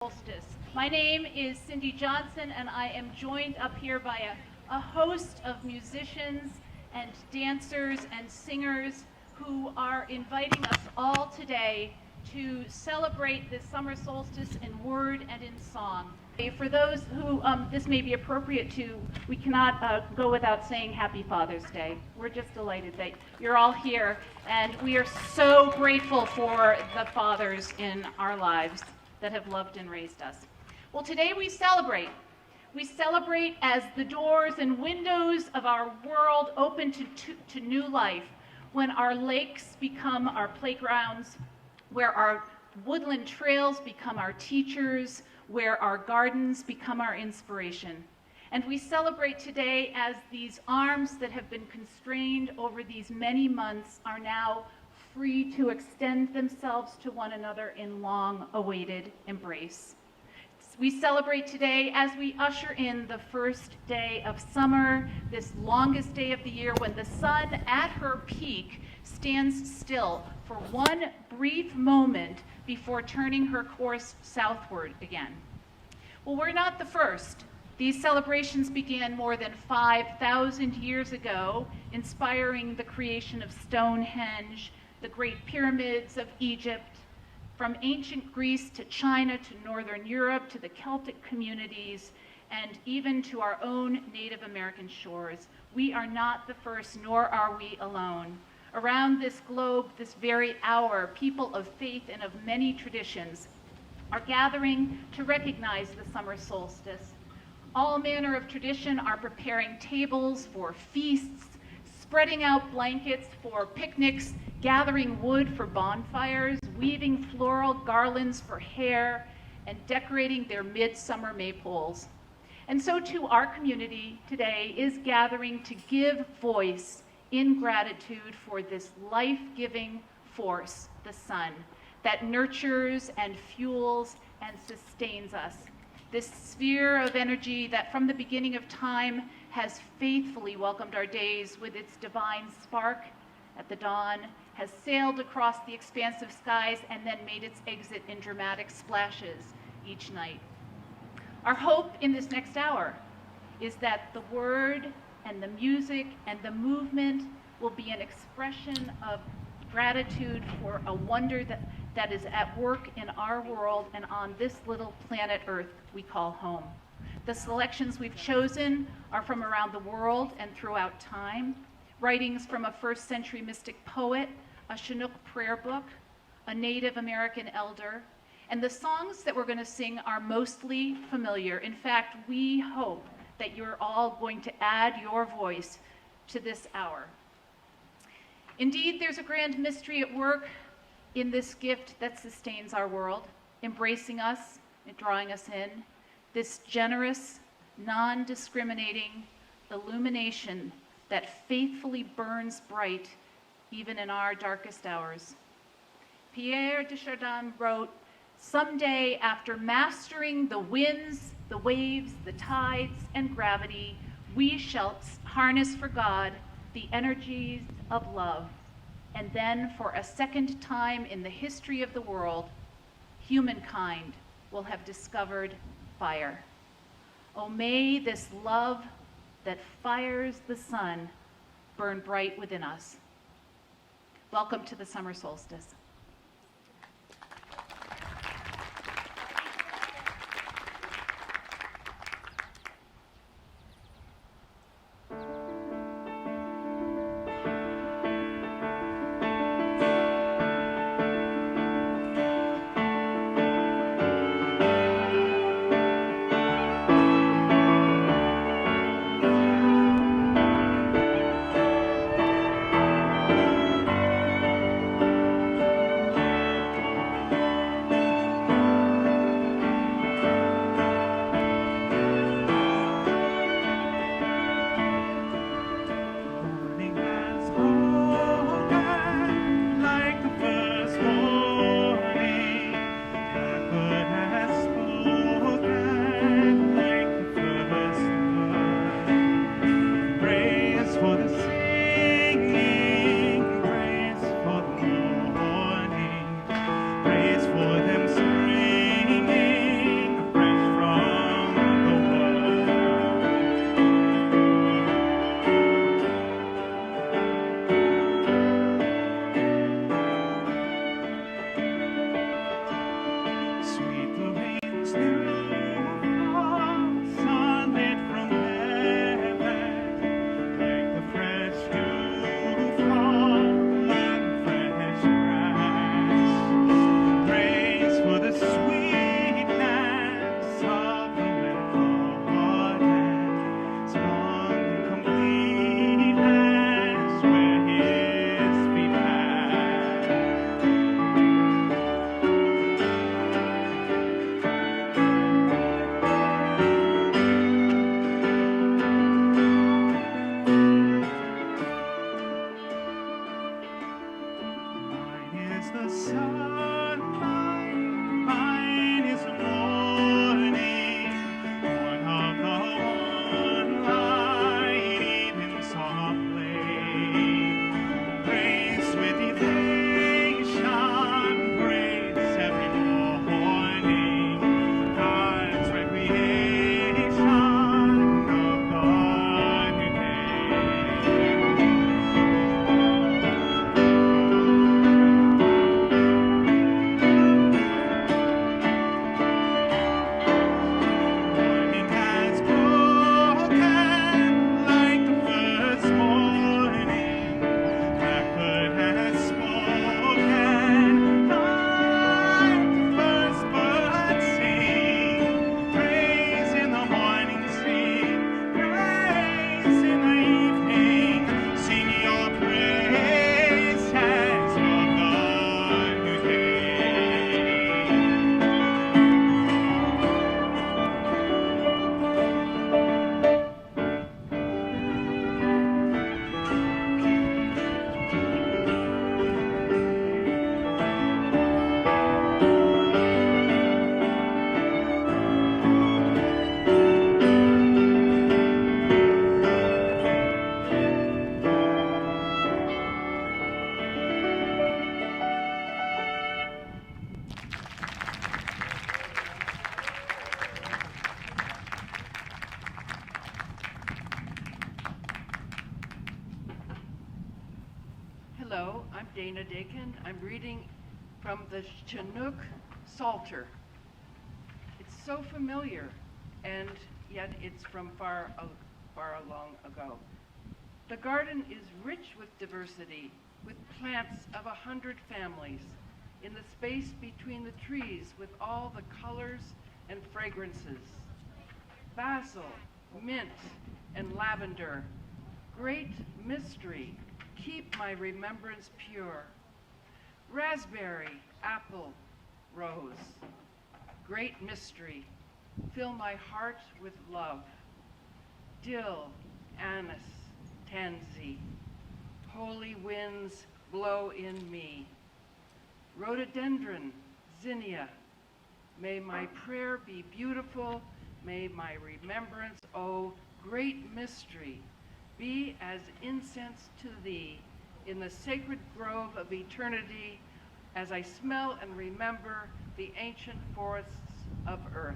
Solstice. My name is Cindy Johnson, and I am joined up here by a host of musicians and dancers and singers who are inviting us all today to celebrate this summer solstice in word and in song. For those who this may be appropriate to, we cannot go without saying Happy Father's Day. We're just delighted that you're all here, and we are so grateful for the fathers in our lives that have loved and raised us. Well, today we celebrate. We celebrate as the doors and windows of our world open to new life, when our lakes become our playgrounds, where our woodland trails become our teachers, where our gardens become our inspiration. And we celebrate today as these arms that have been constrained over these many months are now free to extend themselves to one another in long-awaited embrace. We celebrate today as we usher in the first day of summer, this longest day of the year when the sun at her peak stands still for one brief moment before turning her course southward again. Well, we're not the first. These celebrations began more than 5,000 years ago, inspiring the creation of Stonehenge, the Great Pyramids of Egypt, from ancient Greece to China to Northern Europe to the Celtic communities, and even to our own Native American shores. We are not the first, nor are we alone. Around this globe, this very hour, people of faith and of many traditions are gathering to recognize the summer solstice. All manner of tradition are preparing tables for feasts, spreading out blankets for picnics, gathering wood for bonfires, weaving floral garlands for hair, and decorating their midsummer maypoles. And so too our community today is gathering to give voice in gratitude for this life-giving force, the sun, that nurtures and fuels and sustains us. This sphere of energy that from the beginning of time has faithfully welcomed our days with its divine spark at the dawn, has sailed across the expansive skies and then made its exit in dramatic splashes each night. Our hope in this next hour is that the word and the music and the movement will be an expression of gratitude for a wonder that is at work in our world and on this little planet Earth we call home. The selections we've chosen are from around the world and throughout time. Writings from a first century mystic poet, a Schuch prayer book, a Native American elder, and the songs that we're going to sing are mostly familiar. In fact, we hope that you're all going to add your voice to this hour. Indeed, there's a grand mystery at work in this gift that sustains our world, embracing us and drawing us in, this generous, non-discriminating illumination that faithfully burns bright even in our darkest hours. Pierre de Chardin wrote, "Someday, after mastering the winds, the waves, the tides, and gravity, we shall harness for God the energies of love. And then, for a second time in the history of the world, humankind will have discovered fire. Oh, may this love that fires the sun burn bright within us." Welcome to the summer solstice. Dakin. I'm reading from the Schuch Psalter. It's so familiar, and yet it's from far long ago. The garden is rich with diversity, with plants of 100 families, in the space between the trees with all the colors and fragrances. Basil, mint, and lavender, great mystery, keep my remembrance pure. Raspberry, apple, rose, great mystery, fill my heart with love. Dill, anise, tansy, holy winds blow in me. Rhododendron, zinnia, may my prayer be beautiful, may my remembrance, oh, great mystery, be as incense to thee in the sacred grove of eternity as I smell and remember the ancient forests of earth.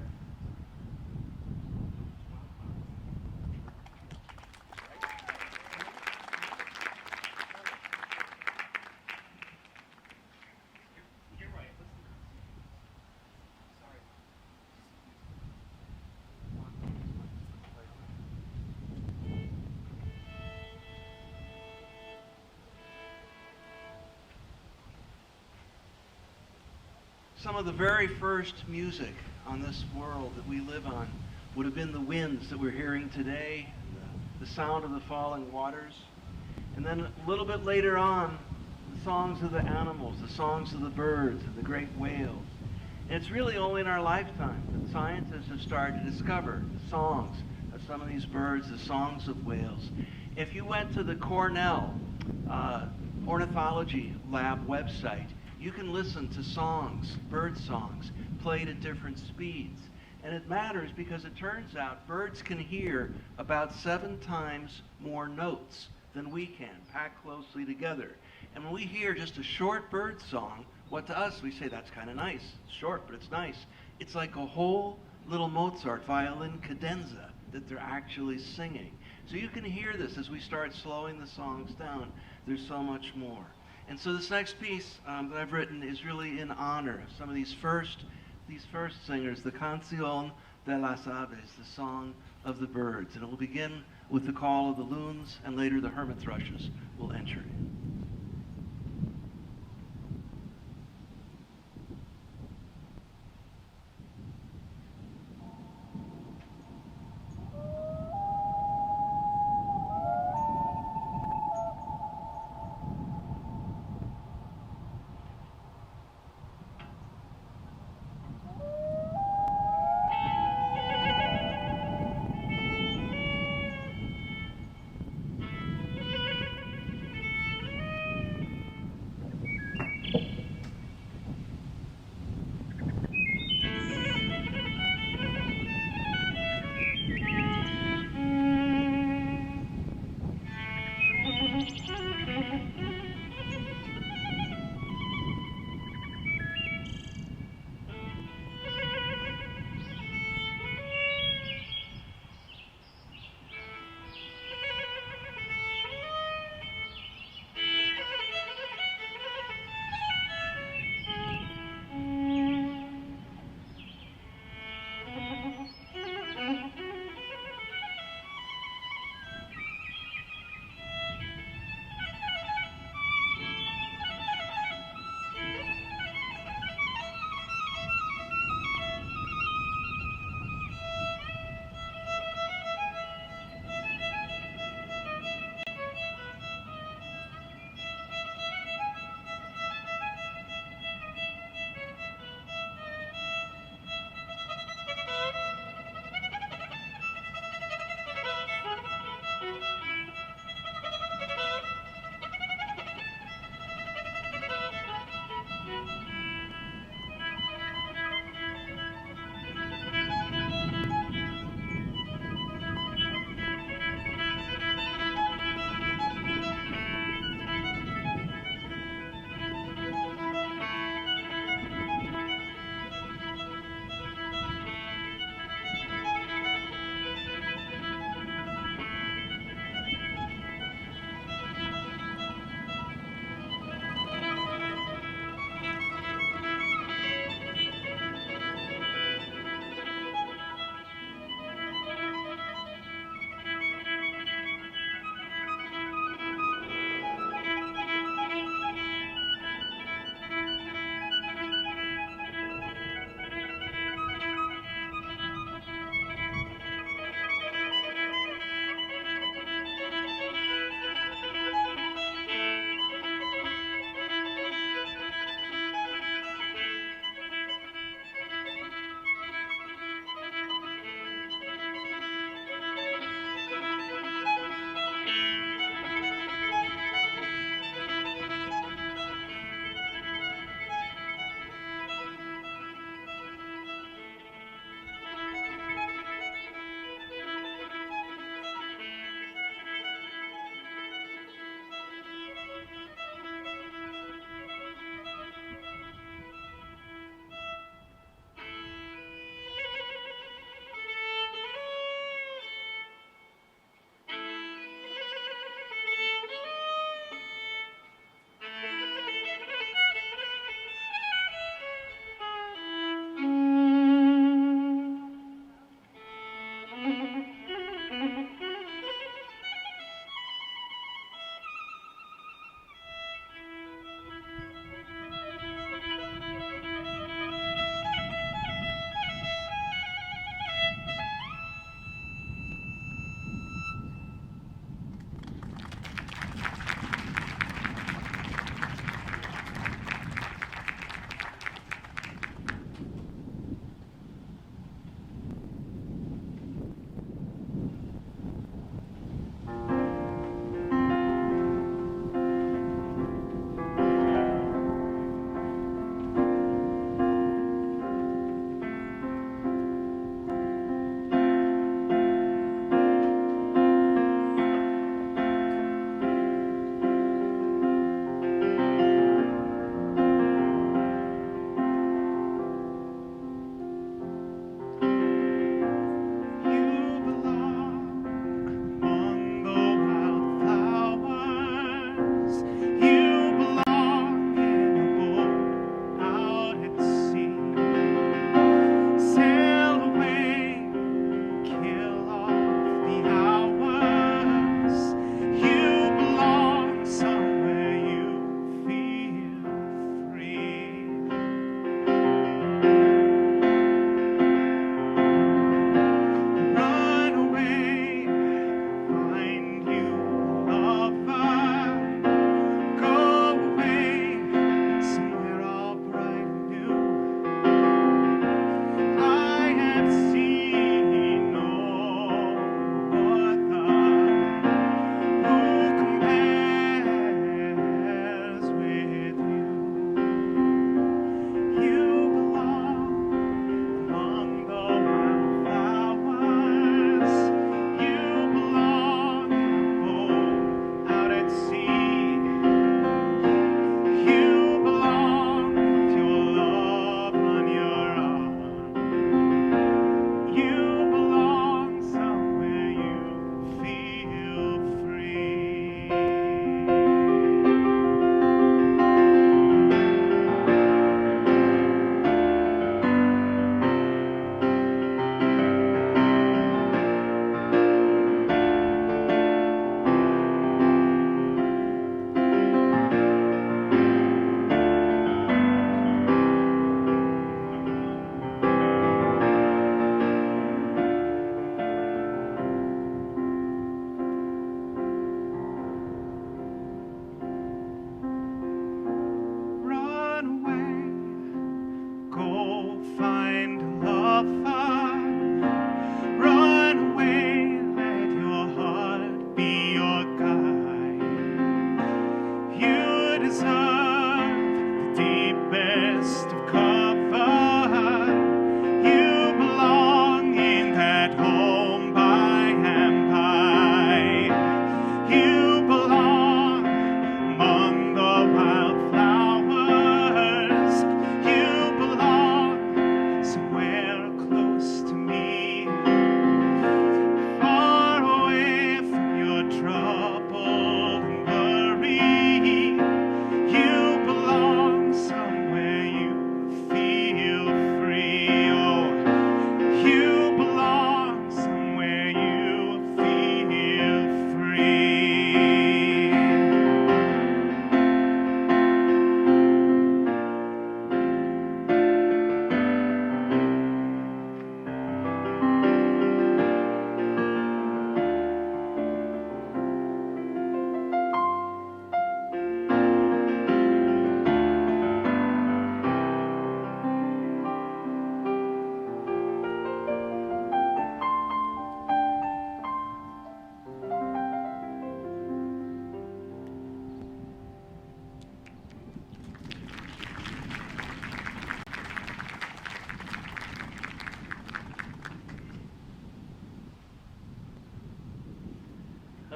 Some of the very first music on this world that we live on would have been the winds that we're hearing today, the sound of the falling waters. And then a little bit later on, the songs of the animals, the songs of the birds and the great whales. And it's really only in our lifetime that scientists have started to discover the songs of some of these birds, the songs of whales. If you went to the Cornell Ornithology Lab website, you can listen to songs, bird songs, played at different speeds. And it matters because it turns out birds can hear about 7 times more notes than we can, packed closely together. And when we hear just a short bird song, what to us, we say that's kind of nice. It's short, but it's nice. It's like a whole little Mozart violin cadenza that they're actually singing. So you can hear this as we start slowing the songs down. There's so much more. And so this next piece that I've written is really in honor of some of these first singers, the Cancio-Bello, the song of the birds. And it will begin with the call of the loons, and later the hermit thrushes will enter in.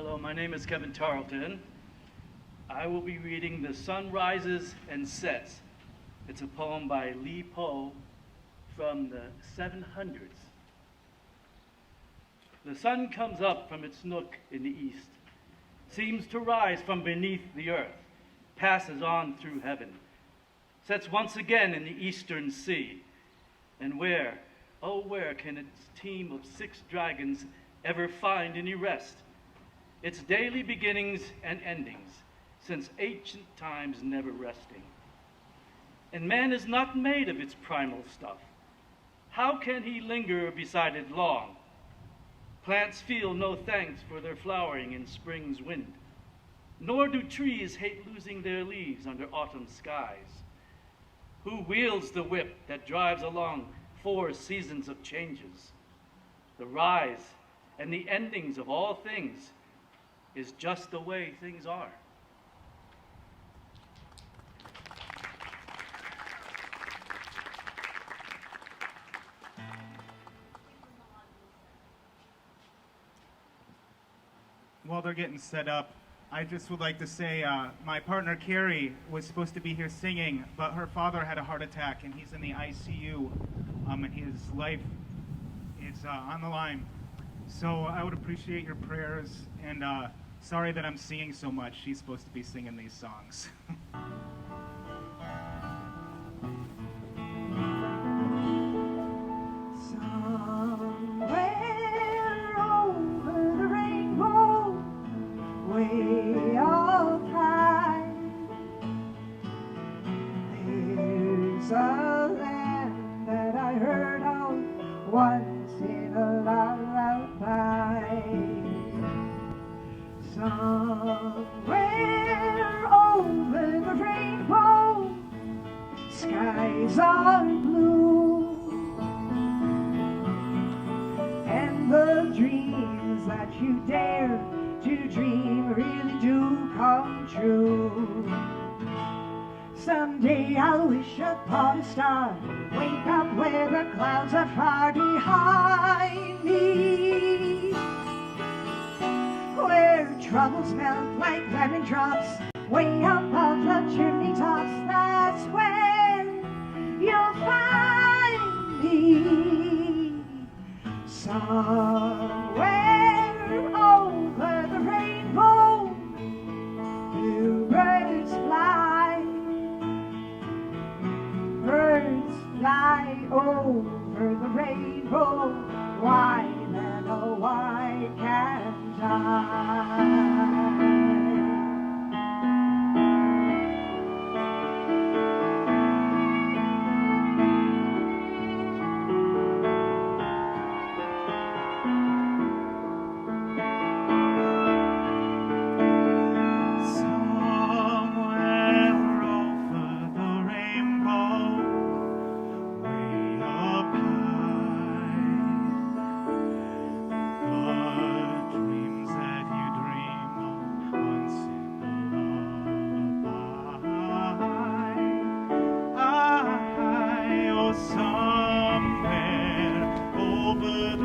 Hello, my name is Kevin Tarleton. I will be reading The Sun Rises and Sets. It's a poem by Li Po from the 700s. The sun comes up from its nook in the east, seems to rise from beneath the earth, passes on through heaven, sets once again in the eastern sea. And where, oh where can its team of 6 dragons ever find any rest? Its daily beginnings and endings, since ancient times never resting. And man is not made of its primal stuff. How can he linger beside it long? Plants feel no thanks for their flowering in spring's wind, nor do trees hate losing their leaves under autumn skies. Who wields the whip that drives along 4 seasons of changes? The rise and the endings of all things is just the way things are. While they're getting set up, I just would like to say my partner Carrie was supposed to be here singing, but her father had a heart attack and he's in the ICU, and his life is on the line. So I would appreciate your prayers, and sorry that I'm singing so much. She's supposed to be singing these songs. Way up high, there's a land that I heard of once in a lullaby. Somewhere over the rainbow, skies are blue, and the dreams that you dare to dream really do come true. Someday I'll wish upon a star, wake up where the clouds are far behind me, where troubles melt like lemon drops way above the chimney tops. That's when you'll find me, somewhere over the rainbow. Bluebirds fly, birds fly over the rainbow. Why then, oh why can't I? Somewhere over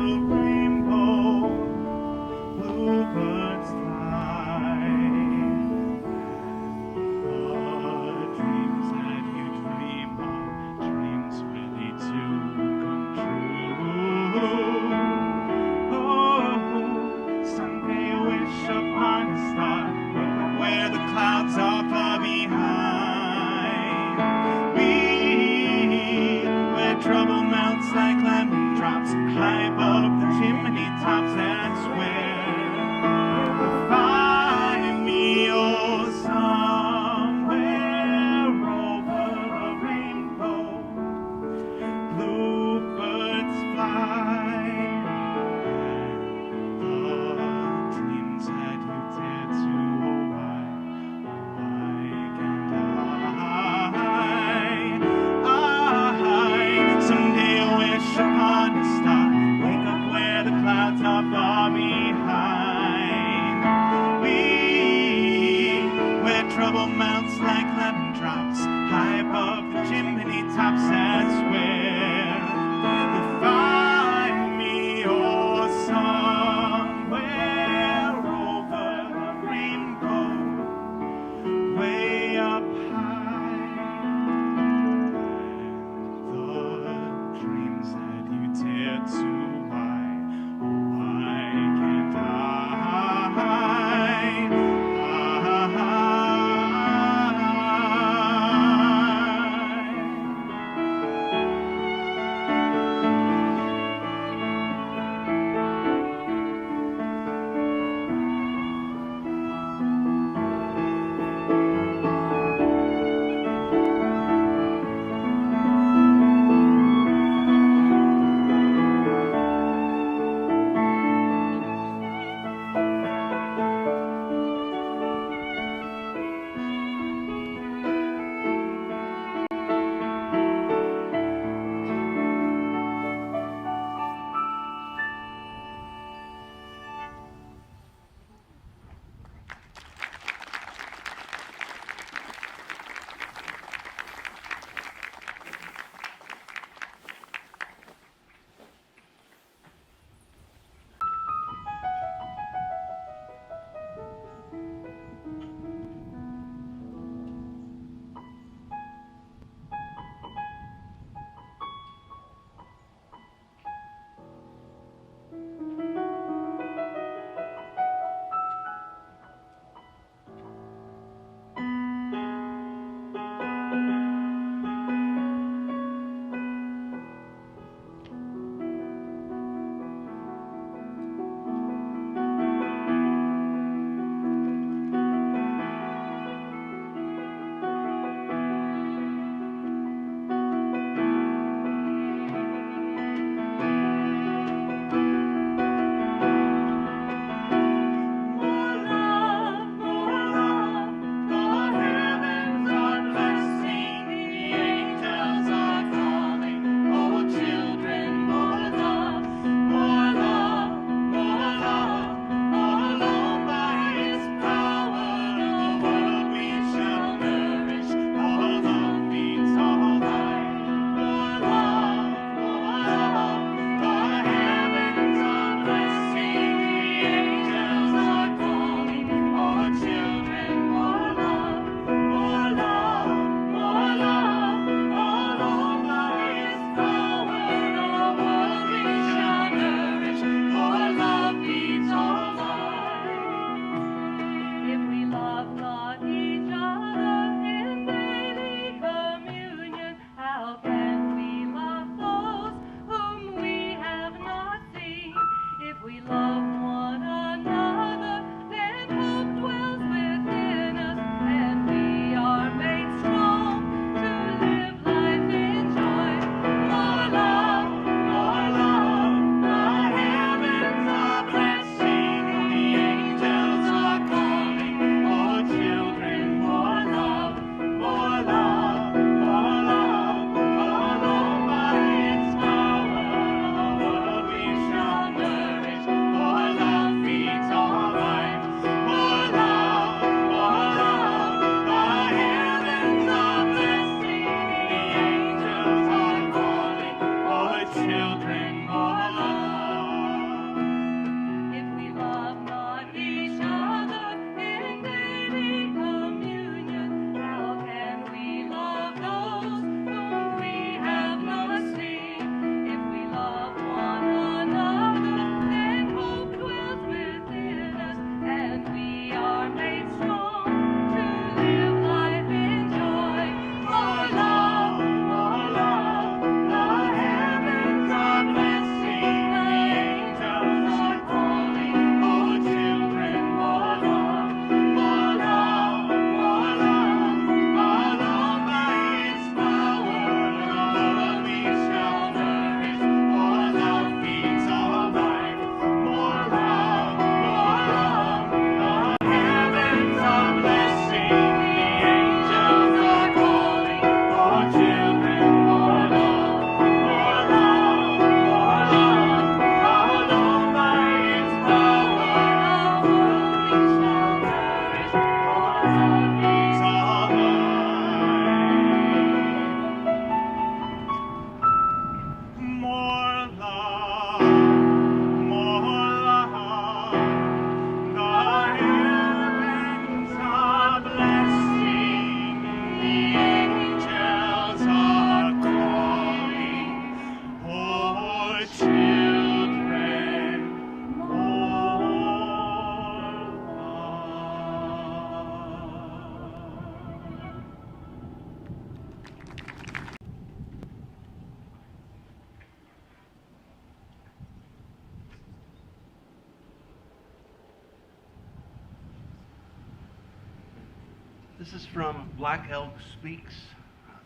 This is from Black Elk Speaks,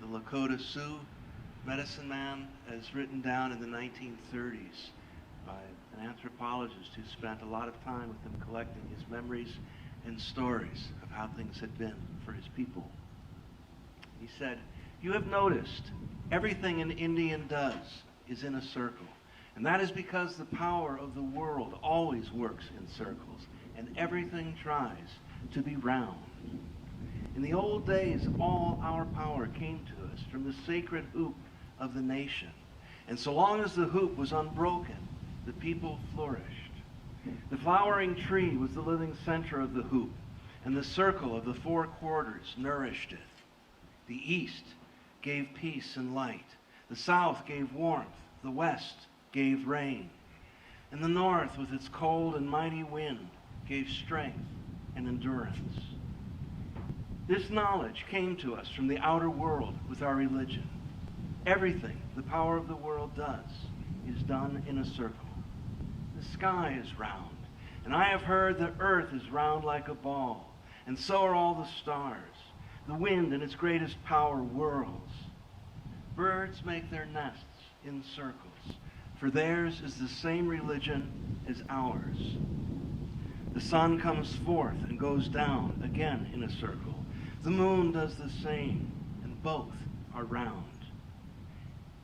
the Lakota Sioux medicine man, as written down in the 1930s by an anthropologist who spent a lot of time with him collecting his memories and stories of how things had been for his people. He said, "You have noticed everything an Indian does is in a circle. And that is because the power of the world always works in circles, and everything tries to be round. In the old days, all our power came to us from the sacred hoop of the nation. And so long as the hoop was unbroken, the people flourished. The flowering tree was the living center of the hoop, and the circle of the four quarters nourished it. The east gave peace and light. The south gave warmth. The west gave rain. And the north, with its cold and mighty wind, gave strength and endurance. This knowledge came to us from the outer world with our religion. Everything the power of the world does is done in a circle. The sky is round, and I have heard the earth is round like a ball, and so are all the stars. The wind in its greatest power whirls. Birds make their nests in circles, for theirs is the same religion as ours. The sun comes forth and goes down again in a circle. The moon does the same, and both are round.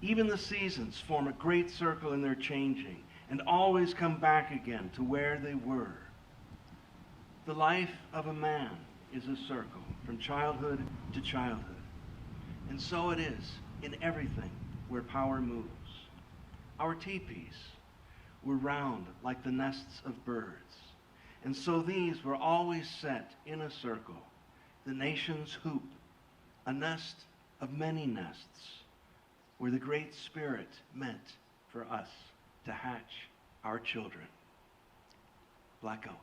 Even the seasons form a great circle in their changing, and always come back again to where they were. The life of a man is a circle, from childhood to childhood. And so it is in everything where power moves. Our teepees were round like the nests of birds, and so these were always set in a circle, the nation's hoop, a nest of many nests, where the Great Spirit meant for us to hatch our children. Black Elk.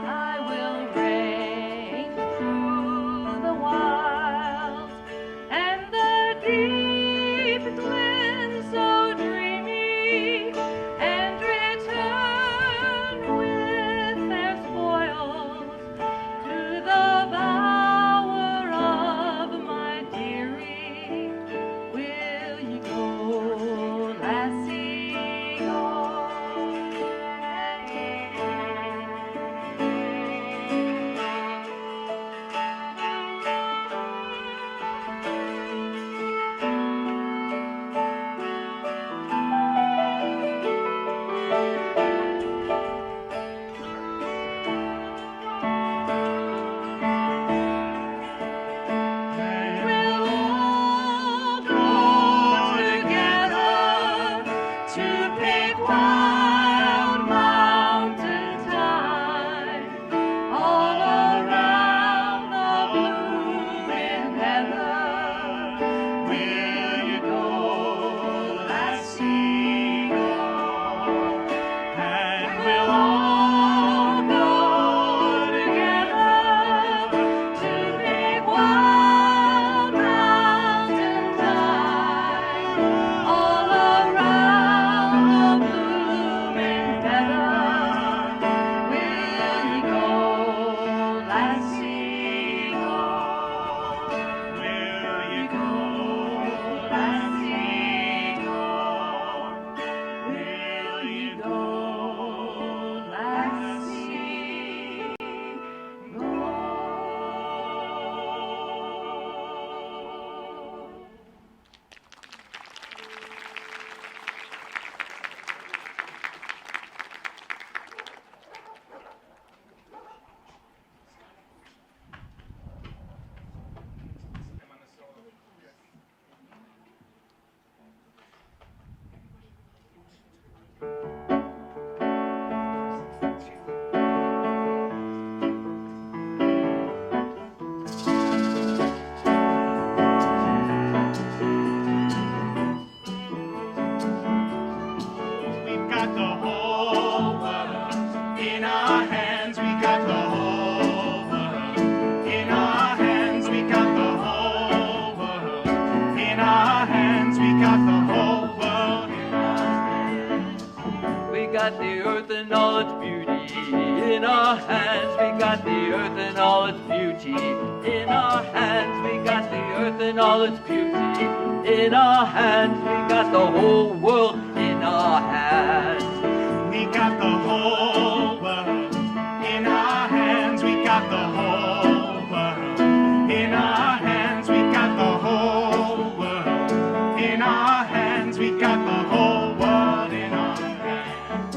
I will reign through the wild In our hands we got the earth and all its beauty. In our hands we got the earth and all its beauty. In our hands we got the whole world in our hands. We got the whole world in our hands. We got the whole world in our hands. We got the whole world in our hands. We got the whole world in our hands.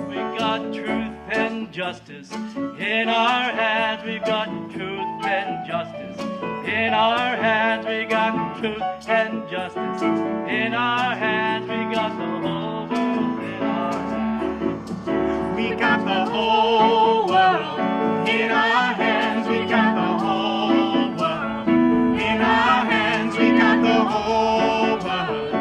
We got truth and justice in our hands. We got truth and justice in our hands. We got truth and justice in our hands. We got the whole world in our hands. We got the whole world in our hands. We got the whole world in our hands. We got the whole world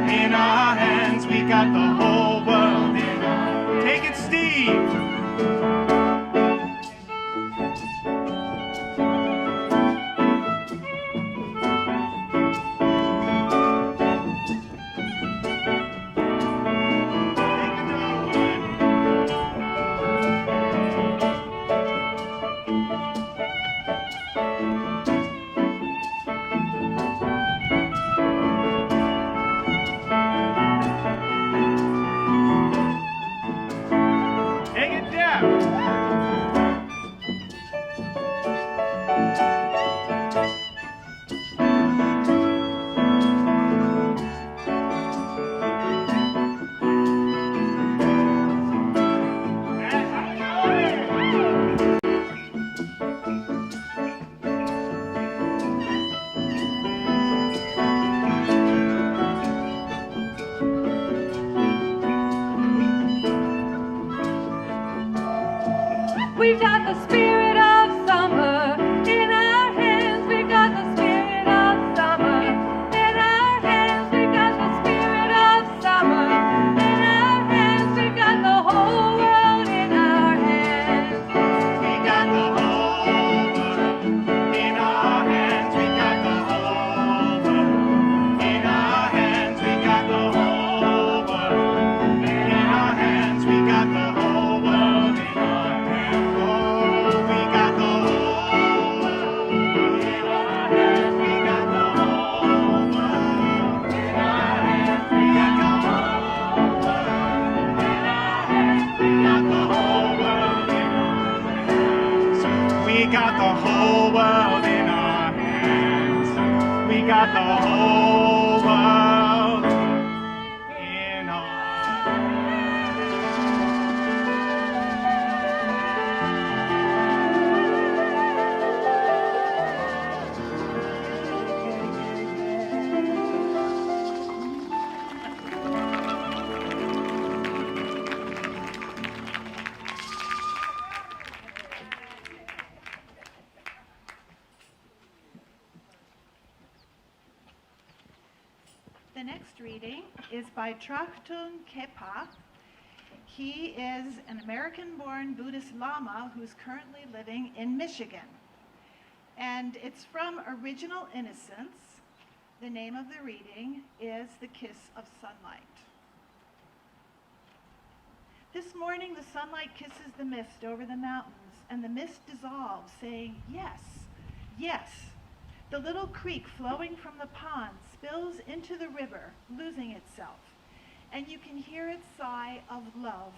in our hands. We got the whole world in our hands. Take it, Steve. We've got the spirit of summer in our hands. We've got the spirit of summer in our hands. We've got the spirit of summer in our hands. We've got the whole world in our hands. We got the whole world in our hands. We got the whole world in our hands. We got the whole world in our hands. We got the whole world in our hands. We got the whole world in our hands. We got the whole world in our The next reading is by Tarleton Kepa. He is an American-born Buddhist Lama who's currently living in Michigan. And it's from Original Innocence. The name of the reading is The Kiss of Sunlight. This morning the sunlight kisses the mist over the mountains, and the mist dissolves, saying, yes, yes. The little creek flowing from the pond spills into the river, losing itself, and you can hear its sigh of love.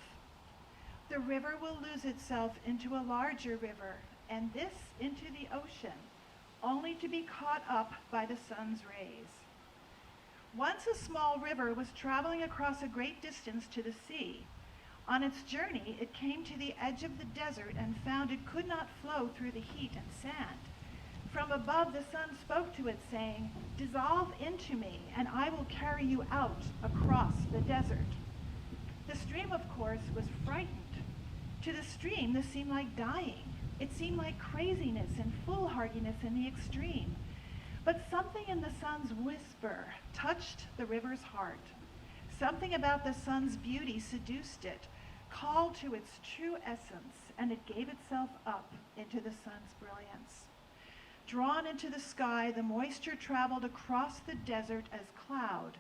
The river will lose itself into a larger river, and this into the ocean, only to be caught up by the sun's rays. Once a small river was traveling across a great distance to the sea. On its journey, it came to the edge of the desert and found it could not flow through the heat and sand. From above, the sun spoke to it, saying, dissolve into me, and I will carry you out across the desert. The stream, of course, was frightened. To the stream, this seemed like dying. It seemed like craziness and foolhardiness in the extreme. But something in the sun's whisper touched the river's heart. Something about the sun's beauty seduced it, called to its true essence, and it gave itself up into the sun's brilliance. Drawn into the sky, the moisture traveled across the desert as cloud,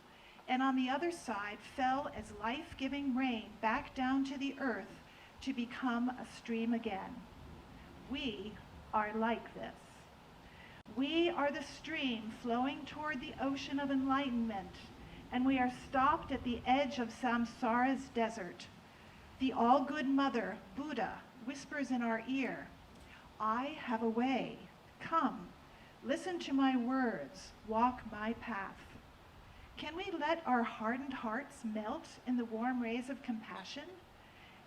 and on the other side fell as life-giving rain back down to the earth, to become a stream again. We are like this. We are the stream flowing toward the ocean of enlightenment, and we are stopped at the edge of samsara's desert. The all-good mother, Buddha, whispers in our ear, I have a way. Come, listen to my words, walk my path. Can we let our hardened hearts melt in the warm rays of compassion?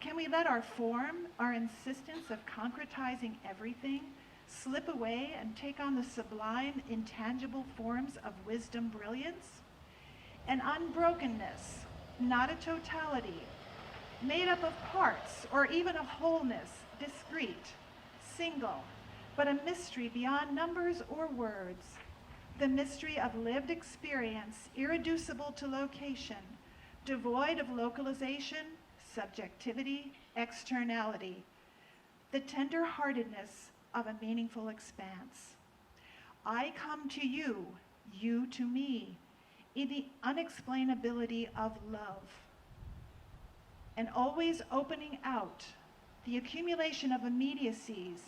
Can we let our form, our insistence of concretizing everything, slip away and take on the sublime, intangible forms of wisdom brilliance? An unbrokenness, not a totality, made up of parts or even a wholeness, discrete, single, but a mystery beyond numbers or words. The mystery of lived experience, irreducible to location, devoid of localization, subjectivity, externality. The tender-heartedness of a meaningful expanse. I come to you, you to me, in the unexplainability of love. And always opening out, the accumulation of immediacies,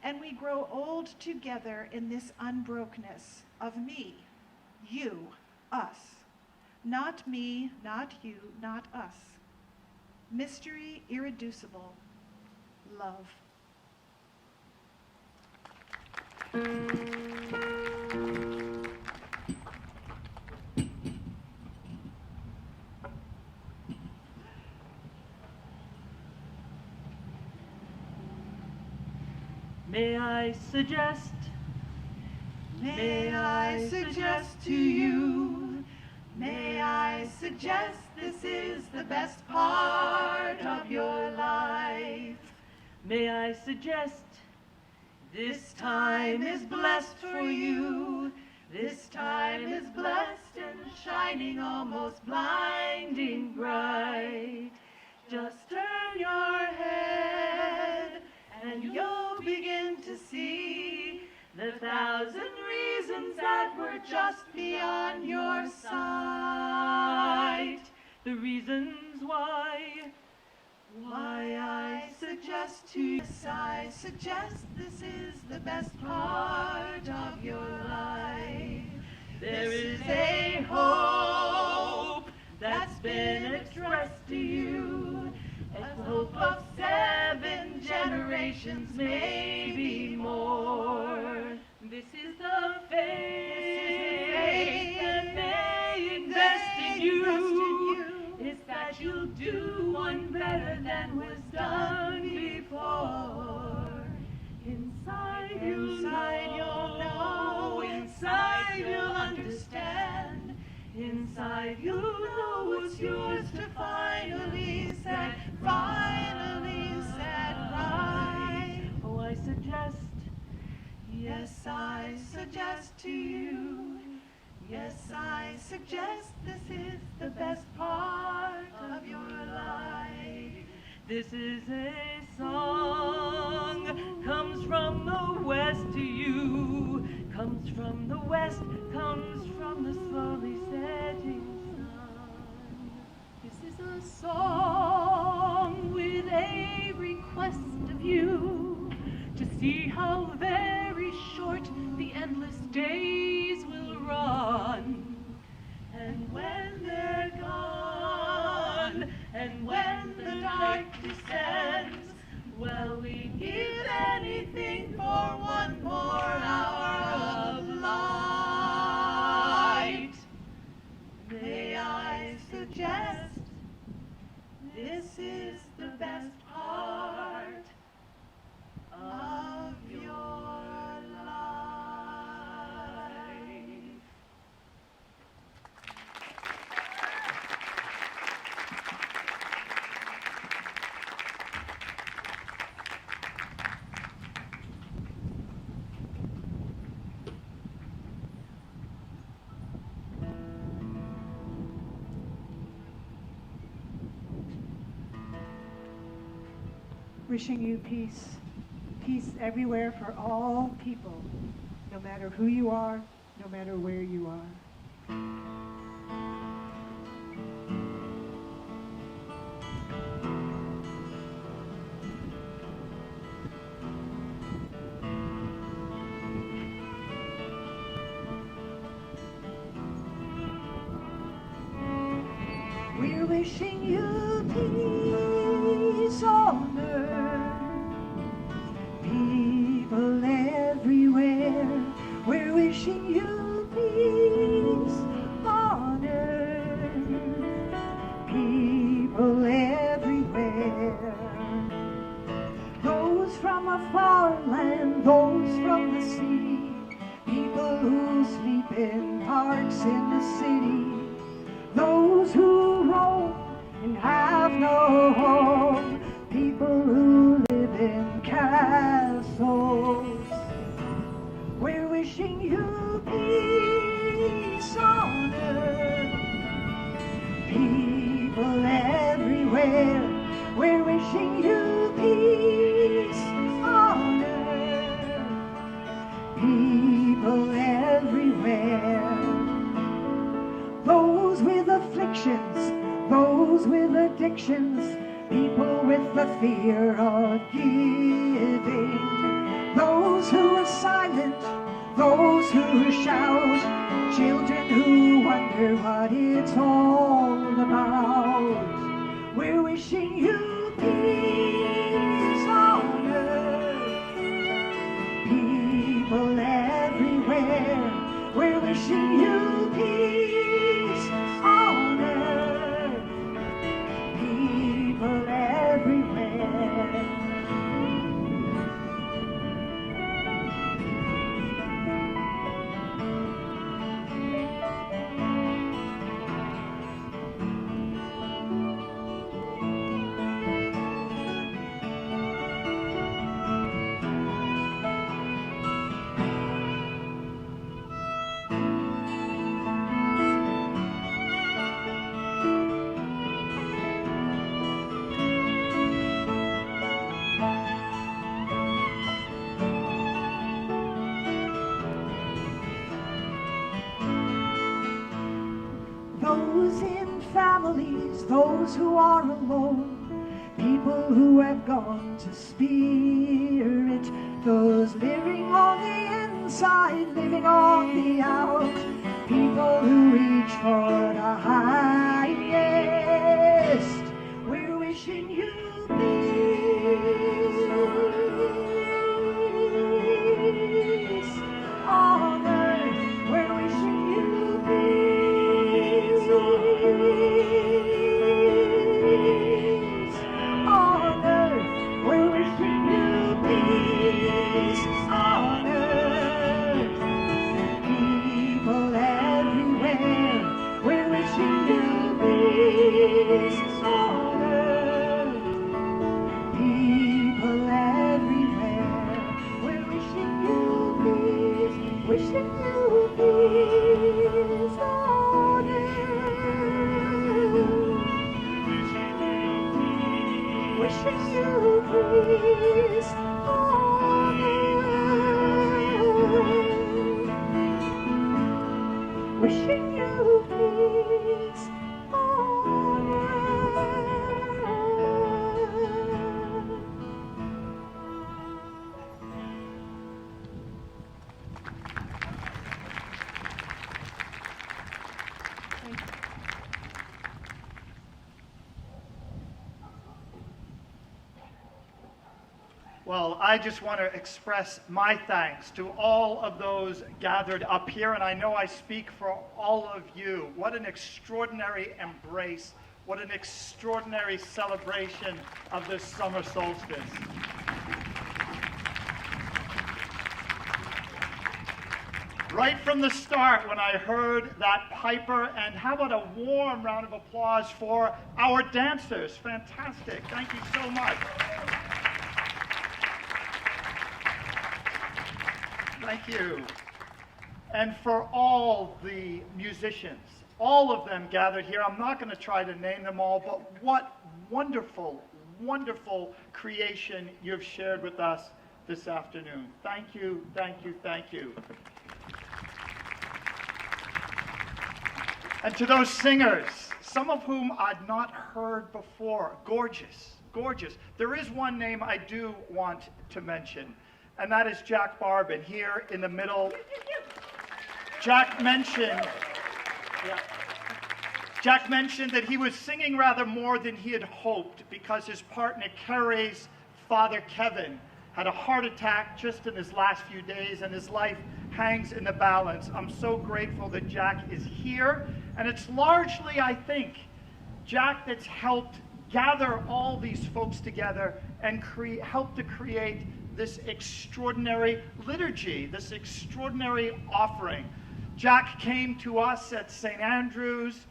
and we grow old together in this unbrokenness of me, you, us. Not me, not you, not us. Mystery irreducible, love. May I suggest to you, may I suggest this is the best part of your life. May I suggest This time is blessed for you. This time is blessed and shining almost blinding bright. Just turn your head and you'll begin to see the thousand reasons that were just beyond your sight. the reasons why I suggest to you, yes, I suggest this is the best part of your life. There is a hope that's been expressed to you, a hope of 7 generations, maybe more. this is the faith that may invest in you. It's that you'll do one better than was done before. Inside you'll know, inside you'll understand, inside you'll know what's yours to finally set right. Oh, I suggest, Yes, I suggest to you, yes, I suggest this is the best part of your life. this is a song, comes from the west to you, comes from the west, comes from the slowly setting sun. This is a song with a request of you to see how very short the endless days will run. And when they're gone, and when the dark descends, well, we'd give anything for one more hour of light. May I suggest this is the best part of your life. Wishing you peace, peace everywhere for all people, no matter who you are, no matter where you are. wishing you peace on earth. People everywhere, we're wishing you peace on earth. People everywhere. Those from a far land, those from the sea, people who sleep in parks in the city, those who roam and have no home, people who live in castles. We're wishing you peace on earth. People everywhere, we're wishing you peace on earth. People everywhere. Those with afflictions, those with addictions, people with the fear of giving, those who are silent, those who shout, children who wonder what it's all about. We're wishing you peace on earth. People everywhere, we're wishing you peace on earth. People everywhere. Those in families, those who are alone, people who have gone to spirit, those living on the inside, living on the out, people who reach for the highest. We're wishing you peace on earth. We're wishing you peace on earth. We're wishing you peace on earth. People everywhere, we're wishing you peace on earth. People everywhere, we're wishing you peace, wishing you peace on earth. Wishing you peace on earth. Wishing you peace on earth. Well, I just want to express my thanks to all of those gathered up here, and I know I speak for all of you. What an extraordinary embrace, what an extraordinary celebration of this summer solstice. Right from the start, when I heard that piper, and how about a warm round of applause for our dancers? Fantastic. Thank you so much. Thank you. And for all the musicians, all of them gathered here. I'm not going to try to name them all, but what wonderful, wonderful creation you've shared with us this afternoon. Thank you, thank you, thank you. And to those singers, some of whom I'd not heard before, gorgeous, gorgeous. There is one name I do want to mention, and that is Jack Barben, here in the middle. Jack mentioned, Jack mentioned that he was singing rather more than he had hoped because his partner Carrie's father Kevin had a heart attack just in his last few days, and his life hangs in the balance. I'm so grateful that Jack is here, and it's largely, I think, Jack that's helped gather all these folks together and help to create this extraordinary liturgy, this extraordinary offering. Jack came to us at St. Andrew's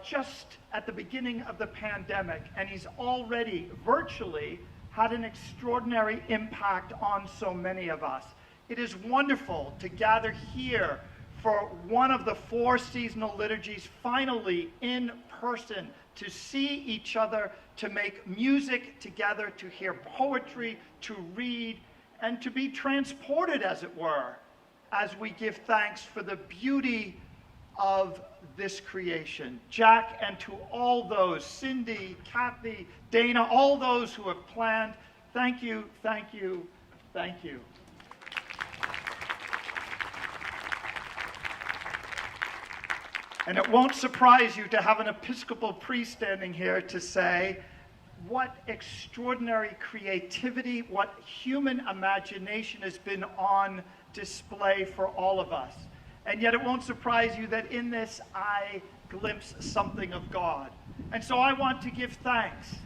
just at the beginning of the pandemic, and he's already virtually had an extraordinary impact on so many of us. It is wonderful to gather here for one of the 4 seasonal liturgies, finally in person, to see each other, to make music together, to hear poetry, to read, and to be transported, as it were, as we give thanks for the beauty of this creation. Jack, and to all those, Cindy, Kathy, Dana, all those who have planned, thank you, thank you, thank you. And it won't surprise you to have an Episcopal priest standing here to say what extraordinary creativity, what human imagination has been on display for all of us. And yet it won't surprise you that in this I glimpse something of God. And so I want to give thanks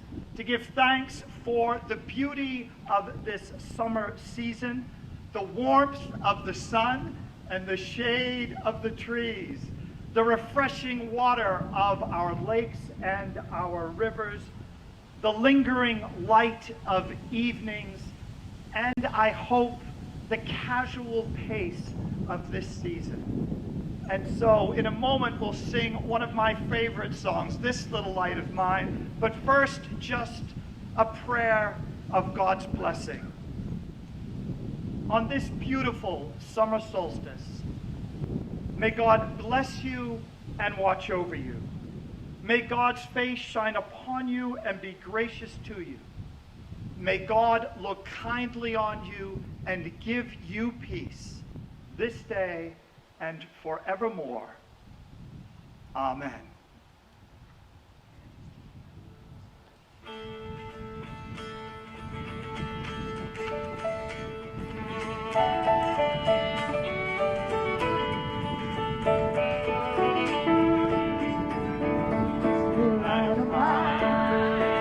for the beauty of this summer season, the warmth of the sun and the shade of the trees, the refreshing water of our lakes and our rivers, the lingering light of evenings, and I hope the casual pace of this season. And so in a moment we'll sing one of my favorite songs, This Little Light of Mine, but first just a prayer of God's blessing. On this beautiful summer solstice, may God bless you and watch over you. May God's face shine upon you and be gracious to you. May God look kindly on you and give you peace this day and forevermore. Amen.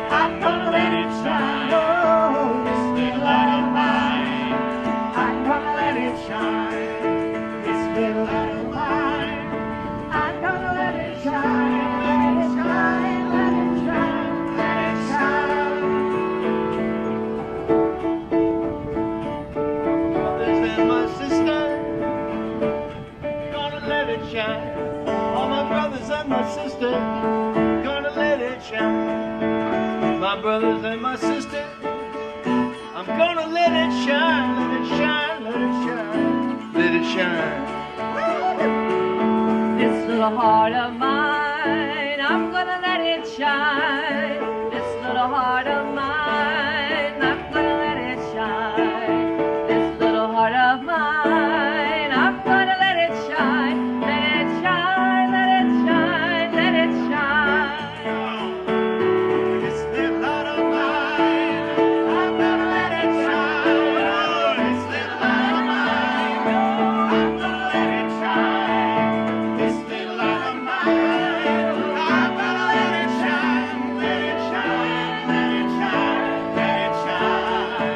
I'm gonna let it shine. Oh, this little light of mine. I'm gonna let it shine. This little light of mine. I'm gonna let it shine. Let it shine. Let it shine. Let it shine. Brothers and my sister, gonna let it shine. All my brothers and my sister, gonna let it shine. My brothers and my sister, I'm gonna let it shine, let it shine, let it shine, let it shine. This little heart of mine, I'm gonna let it shine. This little heart of mine, I'm gonna let it shine. This little heart of mine, I'm gonna let it shine. Let it shine, let it shine, let it shine. This little light of mine, I'm gonna let it shine. Oh, this little light of mine, I'm gonna let it shine. This little light of mine, I'm gonna let it shine. Let it shine, let it shine, let it shine.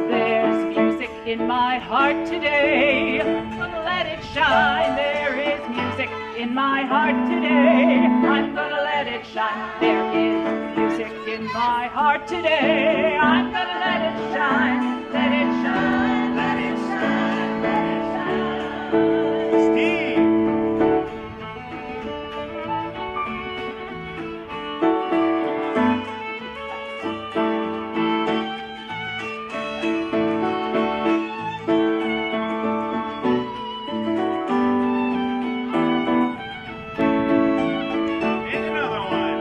There's music in my heart today. I'm gonna let it shine. There is music in my heart today. I'm gonna let it shine. There is music in my heart today. I'm gonna let it shine. Let it shine. Let it shine. Let it shine. Steve. And another one.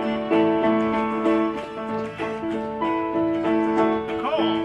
Nicole.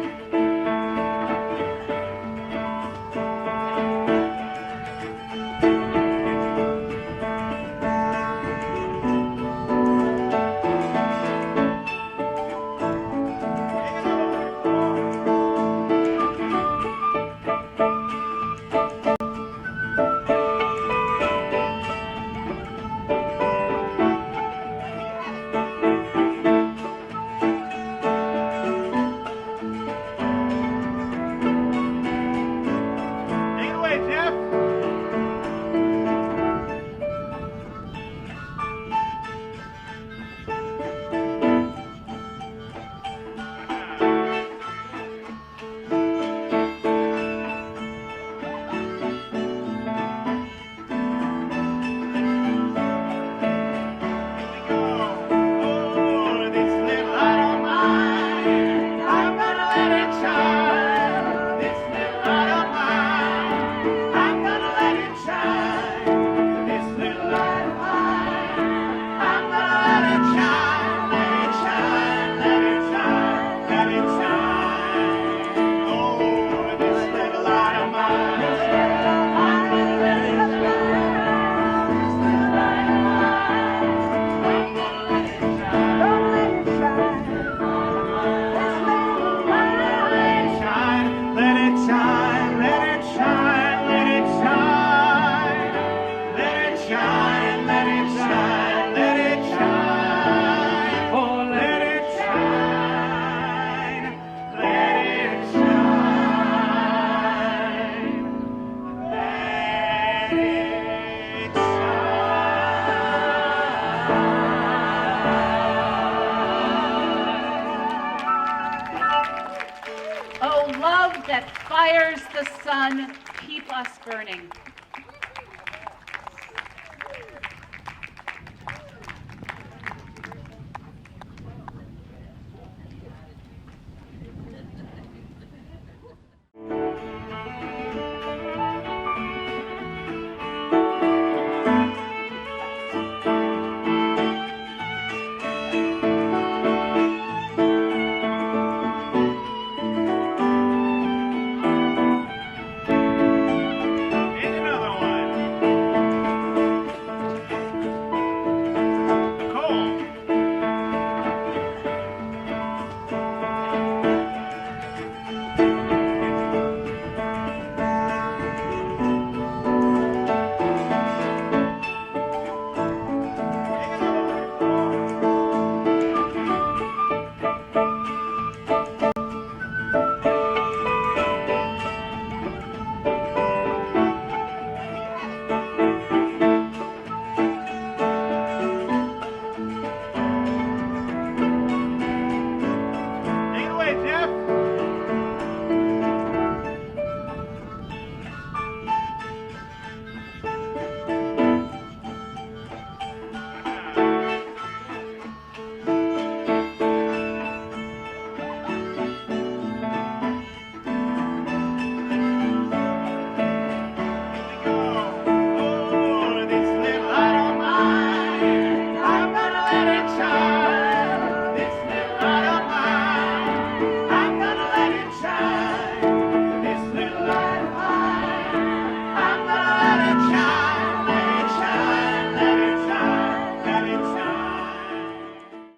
Oh, love that fires the sun, keep us burning.